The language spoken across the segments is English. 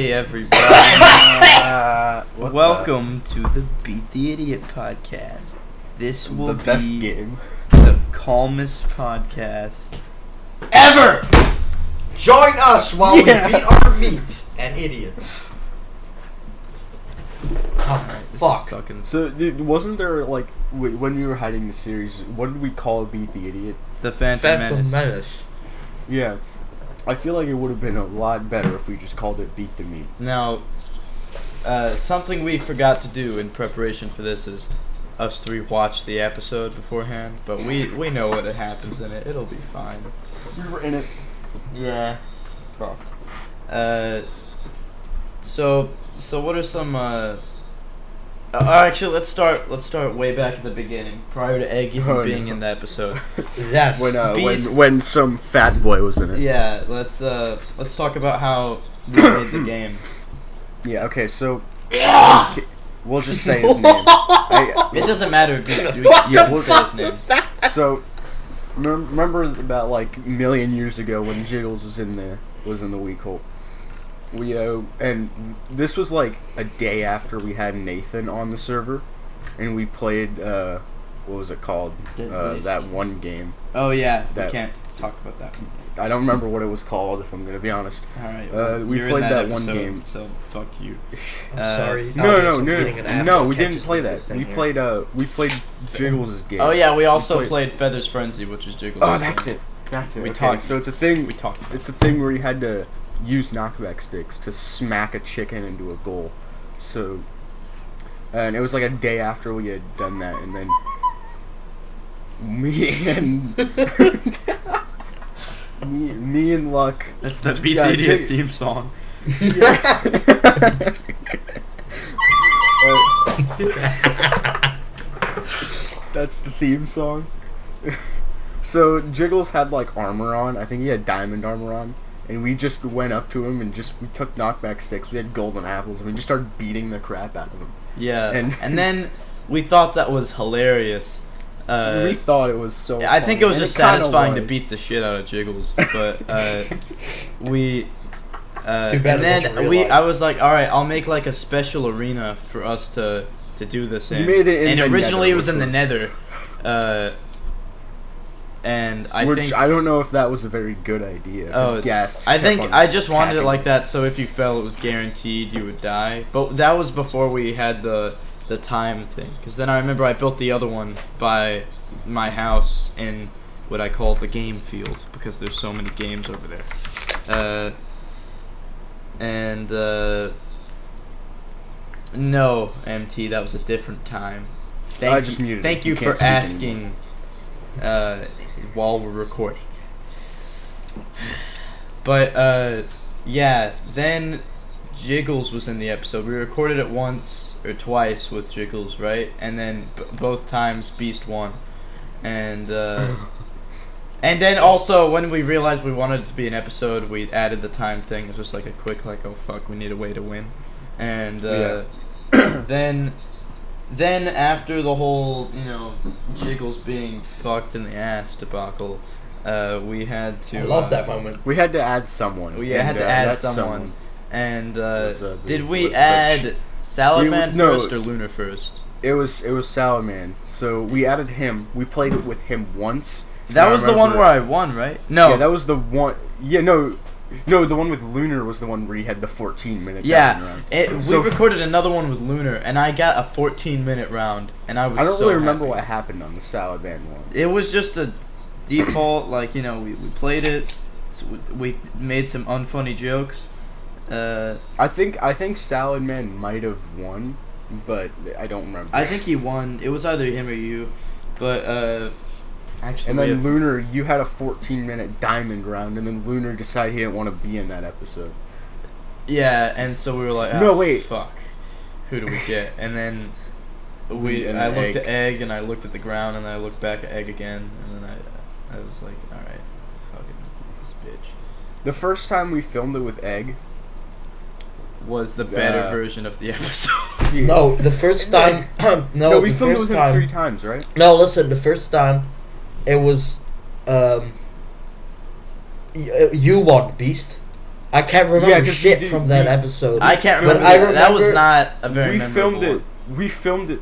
Hey everybody. Welcome to the Beat the Idiot podcast. This will the best be game. the calmest podcast ever. Join us while we beat our meat and idiots. Oh, fuck. So, wasn't there, like, when we were hiding the series, what did we call Beat the Idiot? The Phantom Menace. Yeah. I feel like it would have been a lot better if we just called it Beat the Meat. Now, something we forgot to do in preparation for this is us three watch the episode beforehand, but we know what happens in it. It'll be fine. We were in it. Yeah. Fuck. So what are some actually let's start way back at the beginning, prior to Egg even being in the episode. Yes. When some fat boy was in it. Yeah, let's talk about how we made the game. Yeah, okay, so we'll just say his name. It doesn't matter. We'll say his name. So remember about like a million years ago when Jiggles was in the weak hole. And this was like a day after we had Nathan on the server, and we played what was it called? That one game. Oh yeah, we can't talk about that. I don't remember what it was called, if I'm gonna be honest. All right. We played that one game. So fuck you. I'm sorry. No, we didn't play that. We played Jiggles' game. Oh yeah, we also played Feathers Frenzy, which is Jiggles'. Oh, that's it. We okay, talked. So it's a thing. We talked. It's a thing where you had to use knockback sticks to smack a chicken into a goal. So, and it was like a day after we had done that, and then me and Luck. That's the Beat the Idiot theme song. That's the theme song. So Jiggles had like armor on. I think he had diamond armor on. And we just went up to him and we took knockback sticks. We had golden apples, and we just started beating the crap out of him. Yeah, and then we thought that was hilarious. We thought it was so I think it was just satisfying to was. beat the shit out of Jiggles, but we. Too bad I was like, all right, I'll make like a special arena for us to do this in. You made it in and the originally Nether, it was in the Nether. And I don't know if that was a very good idea. I just wanted it like that, so if you fell, it was guaranteed you would die. But that was before we had the time thing. Because then I remember I built the other one by my house in what I call the game field, because there's so many games over there. No, MT, that was a different time. Thank you for asking. While we're recording. But yeah, then Jiggles was in the episode. We recorded it once or twice with Jiggles, right? And then both times Beast won. And and then also when we realized we wanted it to be an episode, we added the time thing. It was just like a quick like, oh fuck, we need a way to win. And Then after the whole, Jiggles being fucked in the ass debacle, we had to. I love that moment. We had to add someone. We had to add someone. And did we add Saladman first or Lunar first? It was Saladman. So we added him. We played it with him once. That was the one where I won, right? No. Yeah, that was the one. Yeah, no. No, the one with Lunar was the one where he had the 14-minute round. We recorded another one with Lunar, and I got a 14-minute round, and I was. I don't so really remember happy. what happened on the Salad Band one. It was just a default, like we played it. So we made some unfunny jokes. I think Salad Man might have won, but I don't remember. I think he won. It was either him or you, but actually. And then Lunar, you had a 14-minute diamond round, and then Lunar decided he didn't want to be in that episode. Yeah, and so we were like, no, wait, fuck, who do we get? And then I looked at Egg, and I looked at the ground, and then I looked back at Egg again, and then I was like, all right, fucking this bitch. The first time we filmed it with Egg was the better version of the episode. Yeah. No, the first time. No, we filmed it with him 3 times, right? No, listen, the first time, it was you won, Beast. I can't remember 'cause we shit did- from that we- episode. I can't But remember. I That was remember- not a very We memorable filmed it. one. We filmed it.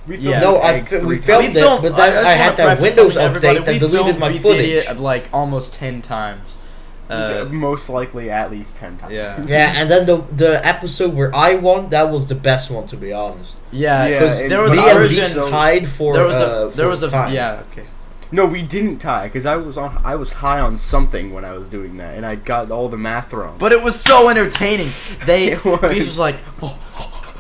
We filmed Yeah. No, Egg we 3 filmed times. it, but then just I had wanna that preface Windows something, everybody. update that We deleted filmed my Beat the footage. Idiot like almost 10 times. Most likely at least 10 times. Yeah. Yeah, and then the episode where I won, that was the best one, to be honest. Yeah, Yeah, because and there was Me a and version. Beast so- tied for There was a time. yeah, okay. No, we didn't tie because I was high on something when I was doing that, and I got all the math wrong. But it was so entertaining. They It was. Beast was like, oh,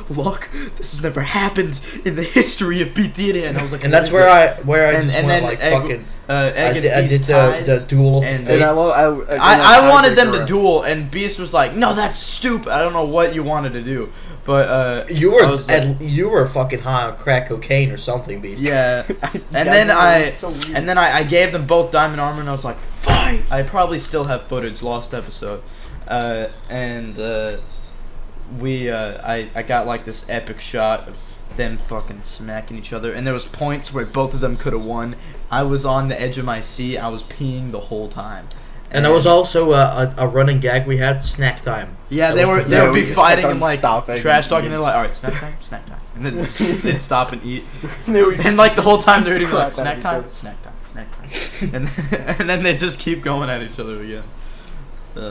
look, this has never happened in the history of Beat the Idiot, and I was like, And what that's is where it? I And- just and went then like Egg- fucking. Egg and I Beast did tied. the duel of the and fates. I wanted them to duel, and Beast was like, "No, that's stupid. I don't know what you wanted to do, but You I were was like, you were fucking high on crack cocaine or something, Beast. yeah." And then I gave them both diamond armor, and I was like, "Fight!" I probably still have footage, lost episode, and I got like this epic shot of them fucking smacking each other, and there was points where both of them could have won. I was on the edge of my seat. I was peeing the whole time. And there was also a running gag we had, snack time. Yeah, That they was would the- be we just fighting kept and on like stopping trash and talking. eating. They're like, all right, snack time, and then they'd stop and eat. and And like the whole time they're eating Crap like out of snack each time, other. snack time, and then they just keep going at each other again.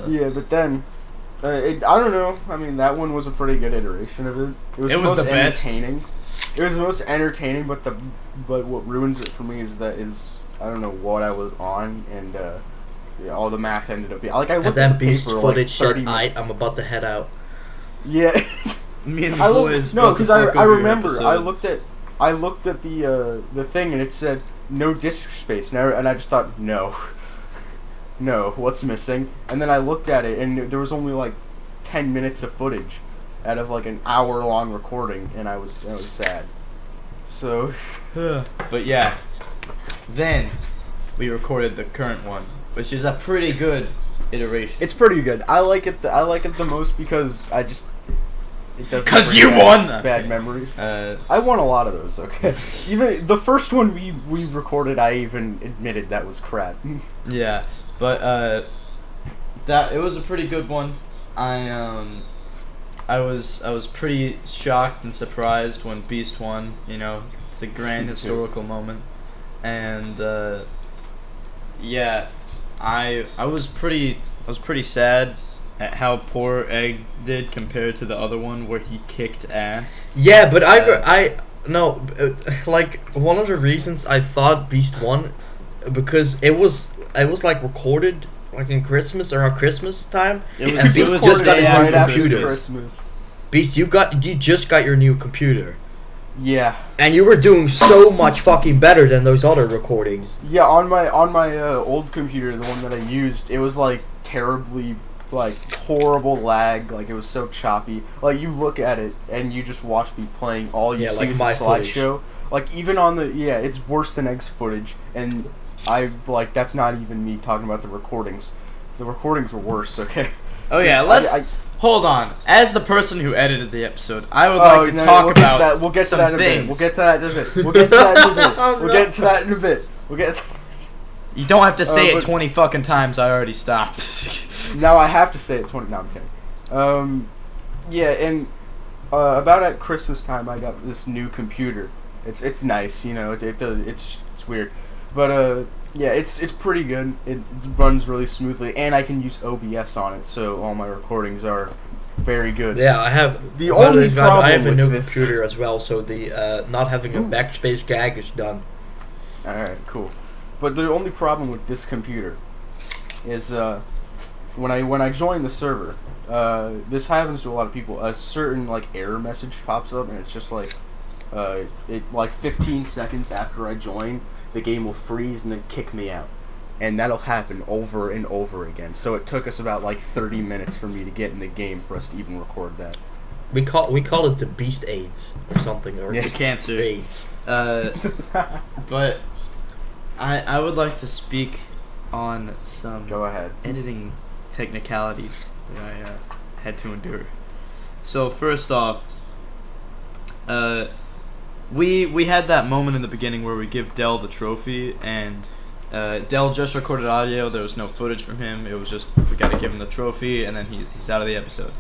Yeah, but then I don't know. I mean, that one was a pretty good iteration of it. It was the best. entertaining. It was the most entertaining, but what ruins it for me is I don't know what I was on, and yeah, all the math ended up being like I And looked then at the Beast paper footage like said, 30 I'm about to head out. Yeah. Me and the I boys. no, because because I remember I looked at the thing and it said no disk space, and I just thought no, what's missing? And then I looked at it and there was only like 10 minutes of footage out of like an hour-long recording, and I was sad. So But yeah, then we recorded the current one, which is a pretty good iteration. it's pretty good. I like it the most because it doesn't. 'Cause bring you back won! bad memories. Uh, I won a lot of those. Okay, even the first one we recorded, I even admitted that was crap. yeah, but that it was a pretty good one. I was pretty shocked and surprised when Beast won. You know, it's a grand historical moment, and yeah, I was pretty sad at how poor Egg did compared to the other one where he kicked ass. Yeah, but like one of the reasons I thought Beast won because it was like recorded like in Christmas or around Christmas time. It And Beast was just got his right new after computer. Christmas. Beast, you just got your new computer, Yeah. and you were doing so much fucking better than those other recordings. Yeah, on my old computer, the one that I used, it was like terribly like horrible lag, like it was so choppy. Like you look at it and you just watch me playing, all you Yeah, see like is a my slideshow. Like even on the it's worse than Egg's footage, and I like that's not even me talking about the recordings. The recordings were worse, okay? Oh yeah, 'Cause let's I- hold on. As the person who edited the episode, I would Oh, like to no, talk we'll get to about that. We'll get to some that in a bit. things. We'll get to that in a bit. We'll get to that in a bit. We'll get to that in a bit. We'll get to You don't have to say it but- 20 fucking times. I already stopped. Now I have to say it 20. No, I'm kidding. Yeah, and about at Christmas time, I got this new computer. It's nice, you know. It's weird, but yeah, it's pretty good. It runs really smoothly, and I can use OBS on it, so all my recordings are very good. Yeah, I have. The one of only these guys, problem I have a with new this- computer as well, so the not having a backspace gag is done. All right, cool. But the only problem with this computer is when I join the server, this happens to a lot of people. A certain like error message pops up, and it's just like it like 15 seconds after I join, the game will freeze and then kick me out, and that'll happen over and over again. So it took us about like 30 minutes for me to get in the game for us to even record that. We call it the Beast AIDS or something, or Yeah, just cancer. AIDS. But I would like to speak on some Go ahead. editing technicalities that I had to endure. So first off, we had that moment in the beginning where we give Dell the trophy, and Dell just recorded audio. There was no footage from him. It was just we got to give him the trophy, and then he's out of the episode.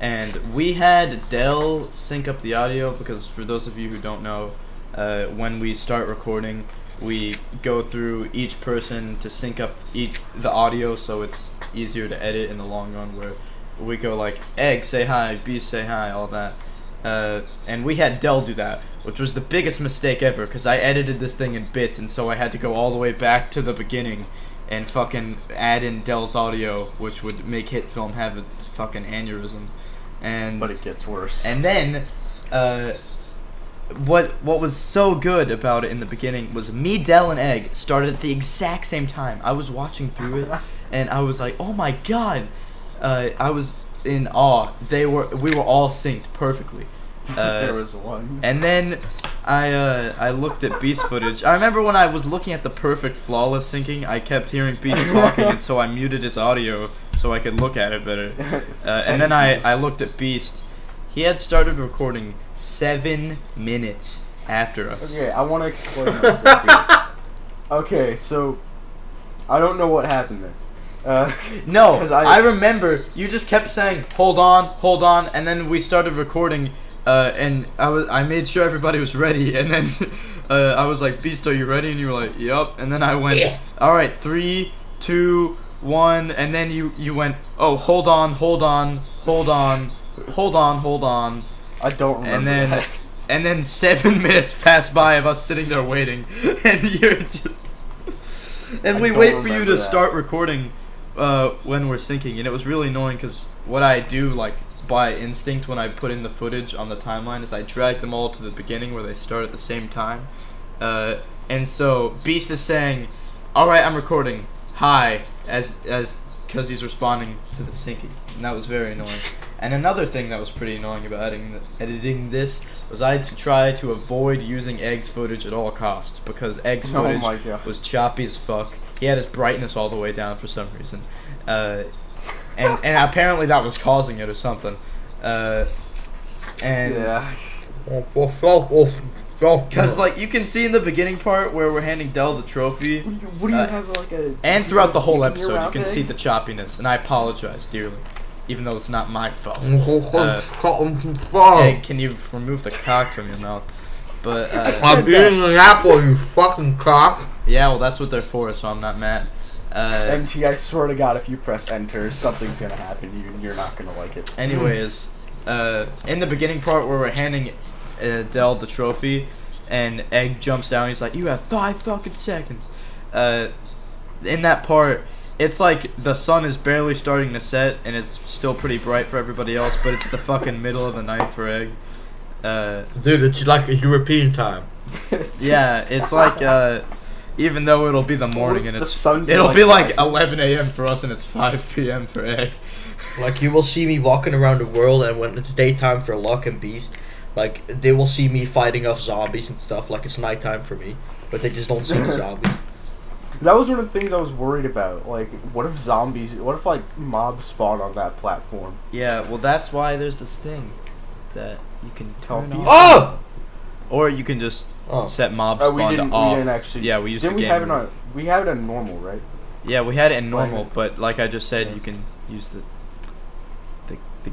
And we had Dell sync up the audio because for those of you who don't know, when we start recording, we go through each person to sync up the audio so it's easier to edit in the long run. Where we go like Egg say hi, Beast say hi, all that. And we had Dell do that, which was the biggest mistake ever because I edited this thing in bits, and so I had to go all the way back to the beginning and fucking add in Dell's audio, which would make Hit Film have a fucking aneurysm. But it gets worse. And then, what was so good about it in the beginning was me, Dell, and Egg started at the exact same time. I was watching through it, and I was like, oh my god. I was in awe. We were all synced perfectly. There was one. And then I looked at Beast footage. I remember when I was looking at the perfect flawless syncing, I kept hearing Beast talking, and so I muted his audio so I could look at it better. And then I looked at Beast. He had started recording 7 minutes after us. Okay, I want to explain this. Okay, so I don't know what happened there. No, 'cause I remember you just kept saying hold on, and then we started recording. And I made sure everybody was ready, and then I was like, Beast, are you ready? And you were like, yup. And then I went, all right, 3, 2, 1, and then you went, oh, hold on. I don't remember. And then 7 minutes passed by of us sitting there waiting, and you're just, and we wait for you to start recording when we're syncing, and it was really annoying because what I do like by instinct when I put in the footage on the timeline is I drag them all to the beginning where they start at the same time. And so Beast is saying, alright, I'm recording, hi, as because he's responding to the syncing. And that was very annoying. And another thing that was pretty annoying about editing this was I had to try to avoid using Egg's footage at all costs because Egg's footage was choppy as fuck. He had his brightness all the way down for some reason. And apparently that was causing it or something. Yeah. Because like you can see in the beginning part where we're handing Dell the trophy. What do you have like a? And throughout the whole episode, you can see the choppiness, and I apologize dearly, even though it's not my fault. Egg, can you remove the cock from your mouth? But I'm eating an apple, you fucking cock. Yeah, well that's what they're for, so I'm not mad. MT, I swear to God, if you press enter, something's gonna happen to you, and you're not gonna like it. Anyways, in the beginning part where we're handing Dell the trophy, and Egg jumps down, he's like, "You have 5 fucking seconds." In that part, it's like the sun is barely starting to set, and it's still pretty bright for everybody else, but it's the fucking middle of the night for Egg. Dude, it's like a European time. Yeah, it's like even though it'll be the morning and it'll be like 11 a.m. for us and it's 5 p.m. for Egg. Like you will see me walking around the world, and when it's daytime for Luck and Beast, like they will see me fighting off zombies and stuff. Like it's nighttime for me, but they just don't see the zombies. That was one of the things I was worried about. Like, what if like mobs spawn on that platform? Yeah, well that's why there's this thing that you can turn off. Oh! Or you can just set mob spawn to off. We didn't actually. Yeah, we used didn't the we game. have it on? We have it on normal, right? Yeah, we had it in normal, but like I just said, you can use the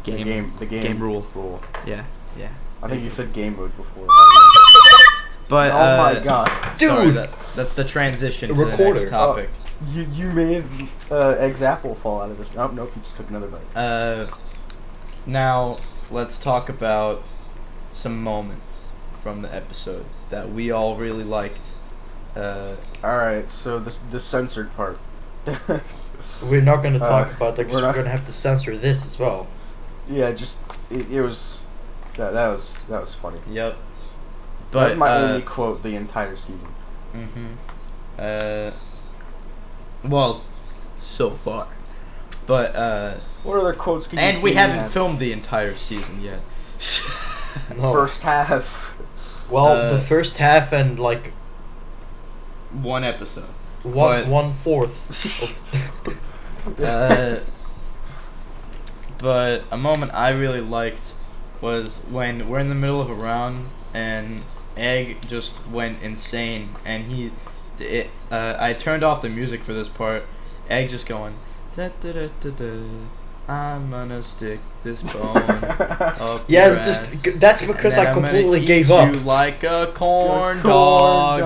game rule. Yeah. I think you said game mode before. But oh my god, dude, sorry, that's the transition to the next topic. You made Egg's apple fall out of this. Nope, you just took another bite. Now let's talk about some moments from the episode that we all really liked. Alright, so the censored part. We're not going to talk about that because we're going to have to censor this as well. Yeah, just it was that was funny. Yep. But that was my only quote the entire season. Well, so far. But what other quotes can you and see we haven't filmed the entire season yet. No. First half. Well, the first half and like one episode. One fourth. But a moment I really liked was when we're in the middle of a round and Egg just went insane and I turned off the music for this part. Egg just going. Da, da, da, da, da. I'm gonna stick this bone up Yeah, your ass, that's because and then I I'm gonna completely eat gave up. you like a corn Corn dog.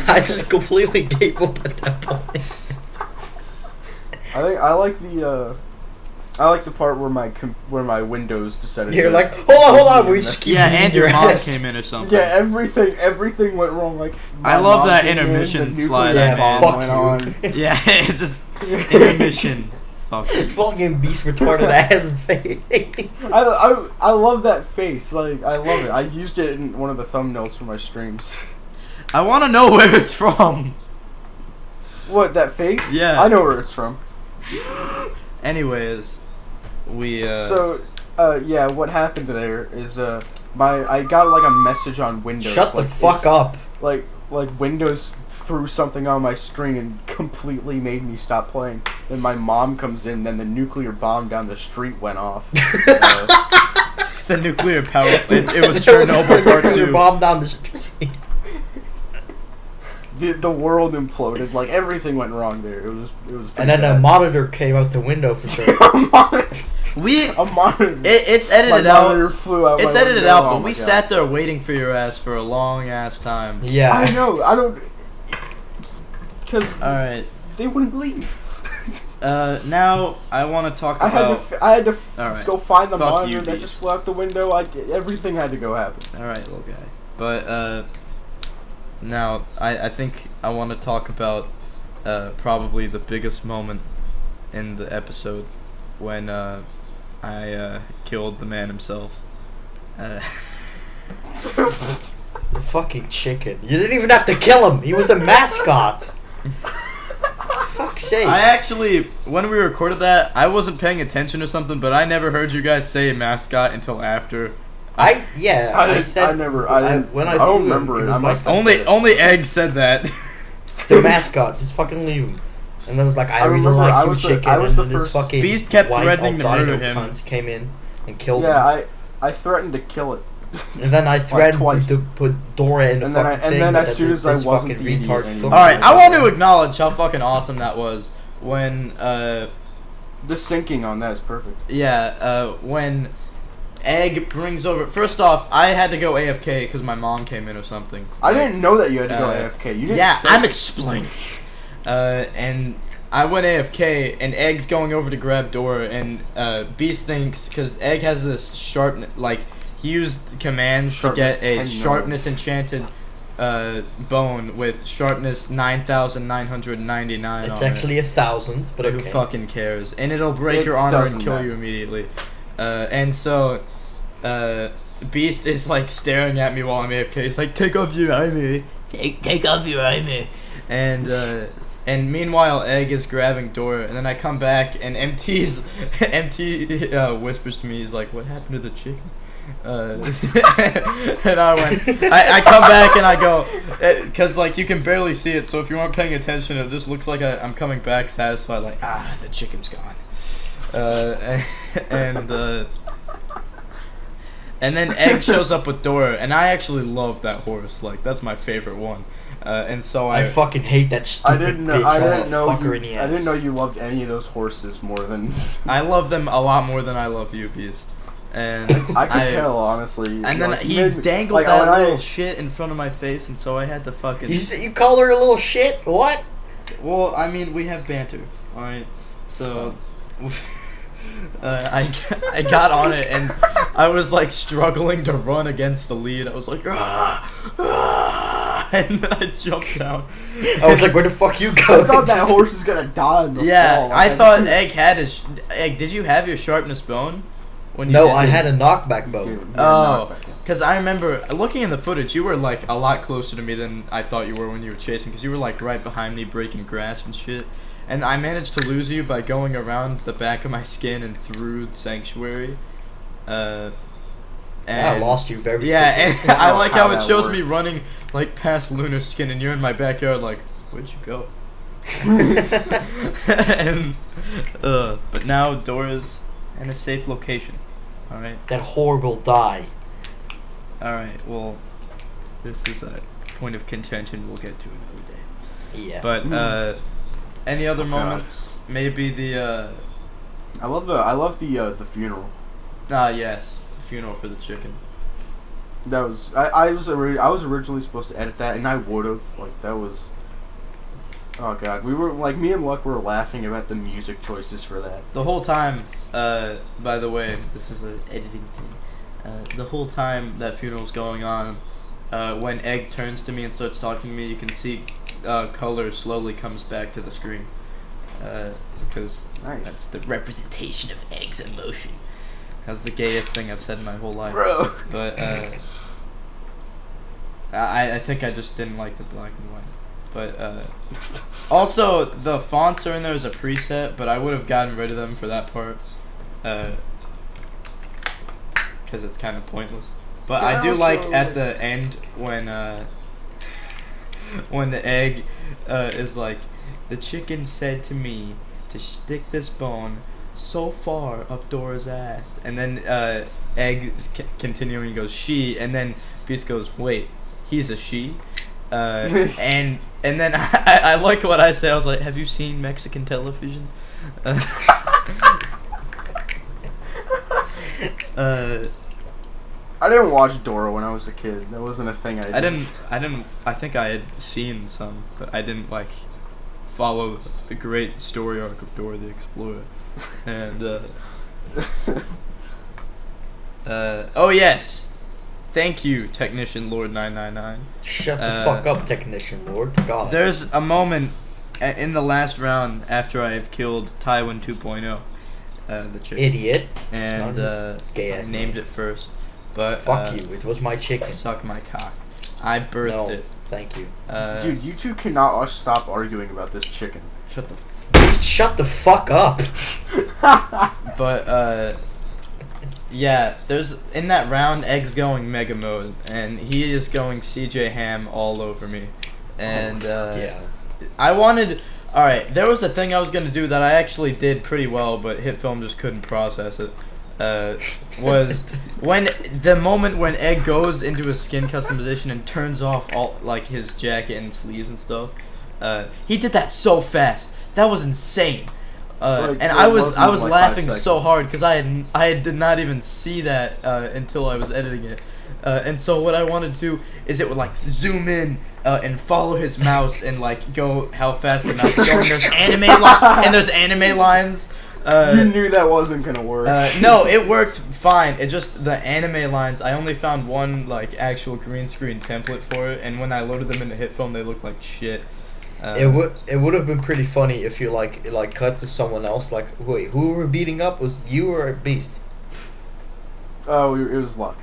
I just completely gave up at that point. I think I like the part where my Windows decided. You're to like, hold on, we just keep Yeah, beating and your mom ass. came in or something. Yeah, everything went wrong. Like I my love mom that came in, intermission the nuclear slide Yeah, I bomb fuck went you. on. Yeah, it's just intermission. Fuck. Fucking beast retarded ass face. I love that face. Like I love it. I used it in one of the thumbnails for my streams. I want to know where it's from. What, that face? Yeah. I know where it's from. Anyways, we yeah, what happened there is I got like a message on Windows. Shut the like, fuck up. Like Windows threw something on my screen and completely made me stop playing. Then my mom comes in, then the nuclear bomb down the street went off. the nuclear power. It was Chernobyl Part Nuclear 2. bomb down the street. The world imploded. Like everything went wrong there. It was. And then a monitor came out the window for sure. A monitor. It's My edited monitor out. flew out. It's my edited window. out, Oh but my we God. sat there waiting for your ass for a long ass time. Yeah. I know. I don't. Because All right. they wouldn't leave. Now I want to talk I about. had to All right. go find the Fuck monitor you, that Beast. just flew out the window. Everything had to go happen. All right, little guy. But now I think I want to talk about probably the biggest moment in the episode when I killed the man himself. The fucking chicken. You didn't even have to kill him. He was the mascot. Fuck's sake. I actually, when we recorded that, I wasn't paying attention or something, but I never heard you guys say mascot until after. I didn't- said I didn't- when I I don't threw him, remember he it. was I must like, have Only Egg said that. it's the mascot. Just fucking leave him. And then was like, I really remember like I you, was the- chicken. I was and the then this first- fucking Beast kept white threatening to albino murder him. cunt came in and killed Yeah, him. I threatened to kill it. And then I threatened twice. to put Dora in the And then fucking and thing. then but as that's soon it, as I this wasn't fucking the idiot retard anymore. took All right, it. I want to acknowledge how fucking awesome that was when The syncing on that is perfect. when Egg brings over. First off, I had to go AFK because my mom came in or something. I didn't know that you had to go uh, AFK. You didn't Yeah, say I'm it. explaining. And I went AFK, and Egg's going over to grab Dora, and Beast thinks, because Egg has this sharp, like, he used commands Sharpness to get a 10 sharpness enchanted bone with sharpness 9,999 It's on actually 1,000, but it. Who okay. fucking cares? And it'll break It your armor and doesn't kill matter. you immediately. And so, Beast is, like, staring at me while I'm AFK. He's like, take off your armor. Take off your armor. And meanwhile, Egg is grabbing Dora, and then I come back, and MT whispers to me, he's like, what happened to the chicken? And I come back and I go, because like you can barely see it, so if you aren't paying attention, it just looks like I'm coming back satisfied, like, the chicken's gone. And then Egg shows up with Dora, and I actually love that horse, like, that's my favorite one. And so I fucking hate that stupid bitch. I I'll didn't know fuck her you, in the I ass. didn't know you loved any of those horses more than I love them a lot more than I love you, Beast. And I could tell, honestly. And then Like, he made me- dangled like, that when little shit in front of my face, and so I had to fucking. You call her a little shit? What? Well, I mean, we have banter, alright? So. I got on it, and I was like struggling to run against the lead. I was like, and then I jumped down. I was like, where the fuck you I going? thought that horse was gonna die in the Yeah, fall. I thought Egg had his. Egg, did you have your sharpness bone? When you No, did I it? had a knockback bow. Dude, Oh, because I remember looking in the footage, you were like a lot closer to me than I thought you were when you were chasing, because you were like right behind me breaking grass and shit. And I managed to lose you by going around the back of my skin and through the sanctuary. And I lost you very yeah, quickly. and I like how it that shows worked. me running like past Lunar Skin, and you're in my backyard like, where'd you go? And but now Dora's in a safe location. All right. That whore will die. All right. Well, this is a point of contention we'll get to another day. Yeah. But any other moments? Maybe the I love the funeral. yes, funeral for the chicken. That was I was originally supposed to edit that, and I would have that was. Oh god, we were me and Luck were laughing about the music choices for that. The whole time, by the way, this is an editing thing. The whole time that funeral's going on, when Egg turns to me and starts talking to me, you can see color slowly comes back to the screen. Because that's the representation of Egg's emotion. That's the gayest thing I've said in my whole life. Bro. But I think I just didn't like the black and white. But also the fonts are in there as a preset, but I would have gotten rid of them for that part, because it's kind of pointless. But I do like at the end when the Egg is like, the chicken said to me to stick this bone so far up Dora's ass, and then Egg is continuing, he goes she, and then Beast goes, wait, he's a she. And then I like what I say. I was like, have you seen Mexican television? I didn't watch Dora when I was a kid. That wasn't a thing I did. I think I had seen some, but I didn't follow the great story arc of Dora the Explorer. And oh yes, thank you, Technician Lord 999. Shut the fuck up, Technician Lord. God. There's a moment in the last round after I have killed Tywin 2.0, the chicken. Idiot. And I named it first. But fuck you. It was my chicken. Suck my cock. I birthed it. Thank you. Dude, you two cannot stop arguing about this chicken. Shut the fuck up. But yeah, there's in that round, Egg's going mega mode, and he is going CJ Ham all over me, and yeah. I wanted. All right, there was a thing I was gonna do that I actually did pretty well, but HitFilm just couldn't process it. Was when the moment when Egg goes into his skin customization and turns off all his jacket and sleeves and stuff. He did that so fast. That was insane. And I was laughing so hard because I did not even see that until I was editing it. And so what I wanted to do is it would zoom in and follow his mouse and go how fast the mouse is going. And there's anime lines. You knew that wasn't gonna work. No, it worked fine. It just the anime lines. I only found one actual green screen template for it, and when I loaded them into HitFilm, they looked like shit. It would have been pretty funny if you cut to someone else. Wait, who were beating up? Was you or Beast? Oh, it was Luck.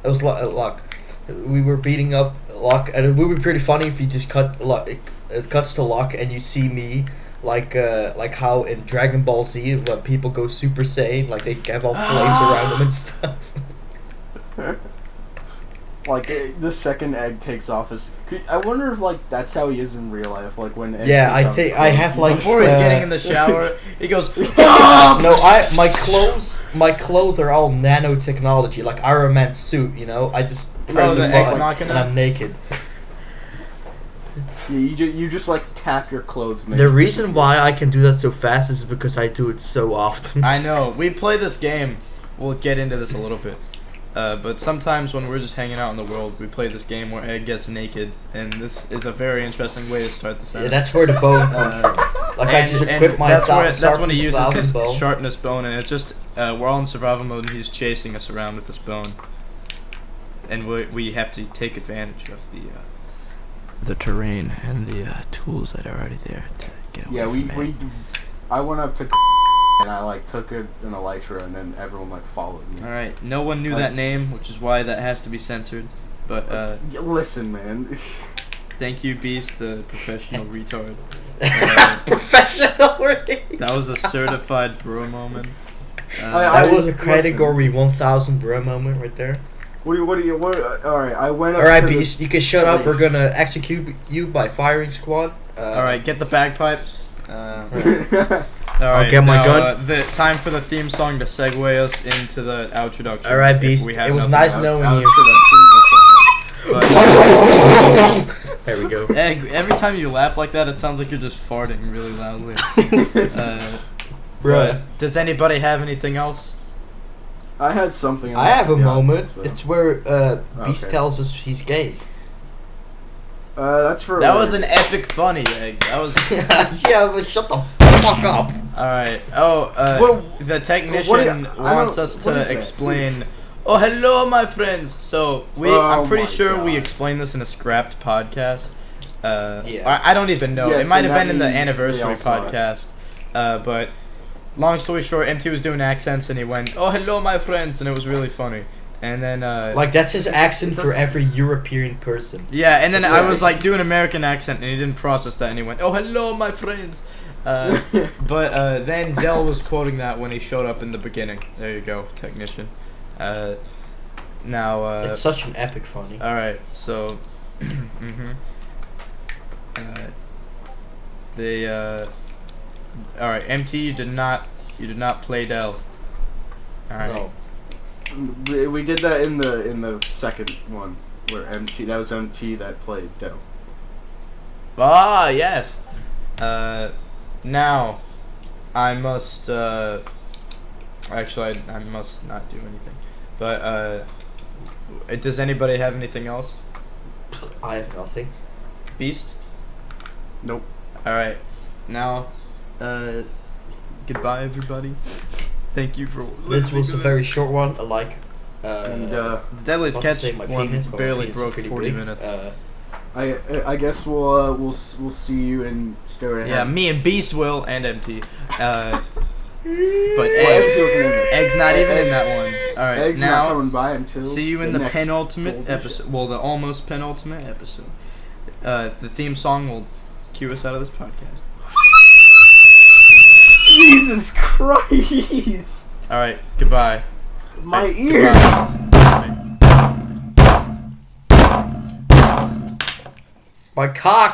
It was Luck. We were beating up Luck, and it would be pretty funny if you just cut Luck. It cuts to Luck, and you see me. Like how in Dragon Ball Z when people go Super Saiyan, they have all flames around them and stuff. The second Egg takes off his. I wonder if that's how he is in real life. When Egg I have before he's getting in the shower, he goes. No, my clothes are all nanotechnology, like Iron Man's suit. I just press a button and I'm naked. Yeah, you just tap your clothes. The reason why I can do that so fast is because I do it so often. I know. We play this game. We'll get into this a little bit. But sometimes when we're just hanging out in the world, we play this game where Egg gets naked, and this is a very interesting way to start the sentence. Yeah, that's where the bone comes from. I just equip my that's when he uses his sharpness bone, and it's just we're all in survival mode, and he's chasing us around with this bone, and we have to take advantage of the terrain and the tools that are already there to get away from Egg. I went up to and I took an elytra, and then everyone followed me. All right, no one knew that name, which is why that has to be censored. But listen, man. Thank you, Beast, the professional retard. Professional retard. That was a certified bro moment. That was a category 1000 bro moment right there. What? Alright, I went up. Alright, Beast, you can shut up. We're gonna execute you by firing squad. Alright, get the bagpipes. Alright, I'll get my gun. The time for the theme song to segue us into the outro. Alright, Beast, it was nice knowing you. But, There we go. Egg, every time you laugh like that, it sounds like you're just farting really loudly. Bruh. Does anybody have anything else? I had something. I have a moment. So. It's where Beast Okay. tells us he's gay. That's for. That was an epic funny, Egg. That was. Yeah, but shut the fuck up. Alright. Oh, Well, the what technician do you- wants what us is to that? explain. Oh, hello, my friends. So Oh I'm pretty my sure we God. explained this in a scrapped podcast. Yeah. I don't even know. Yes, It might and have been that in the means they anniversary all saw it. podcast. But long story short, MT was doing accents and he went, "Oh, hello, my friends," and it was really funny. And then Like, that's his accent for every European person. yeah, and then That's I right. was like doing American accent and he didn't process that and he went, "Oh, hello, my friends." But then Dell was quoting that when he showed up in the beginning. There you go, technician. Now, It's such an epic funny. all right, so, all right, MT, you did not play Dell. All right. No. We did that in the second one where that was MT that played Dell. Ah, yes. Now, I must, actually, I must not do anything. But, does anybody have anything else? I have nothing. Beast? Nope. Alright. Now, goodbye, everybody. Thank you for listening. This was to a very short one. Like, And The Deadliest I was about to Catch say my one penis, but my barely penis is broke pretty 40 big. minutes. I guess we'll see you in Stereo. Yeah, me and Beast will, and MT. But Well, Egg, MT wasn't in there. Egg's not even in that one. Alright, Egg's not now, coming by until. see you in the next penultimate Golden episode. Well, the almost penultimate episode. The theme song will cue us out of this podcast. Jesus Christ! Alright, goodbye. My Goodbye. ears. Bye. my cock.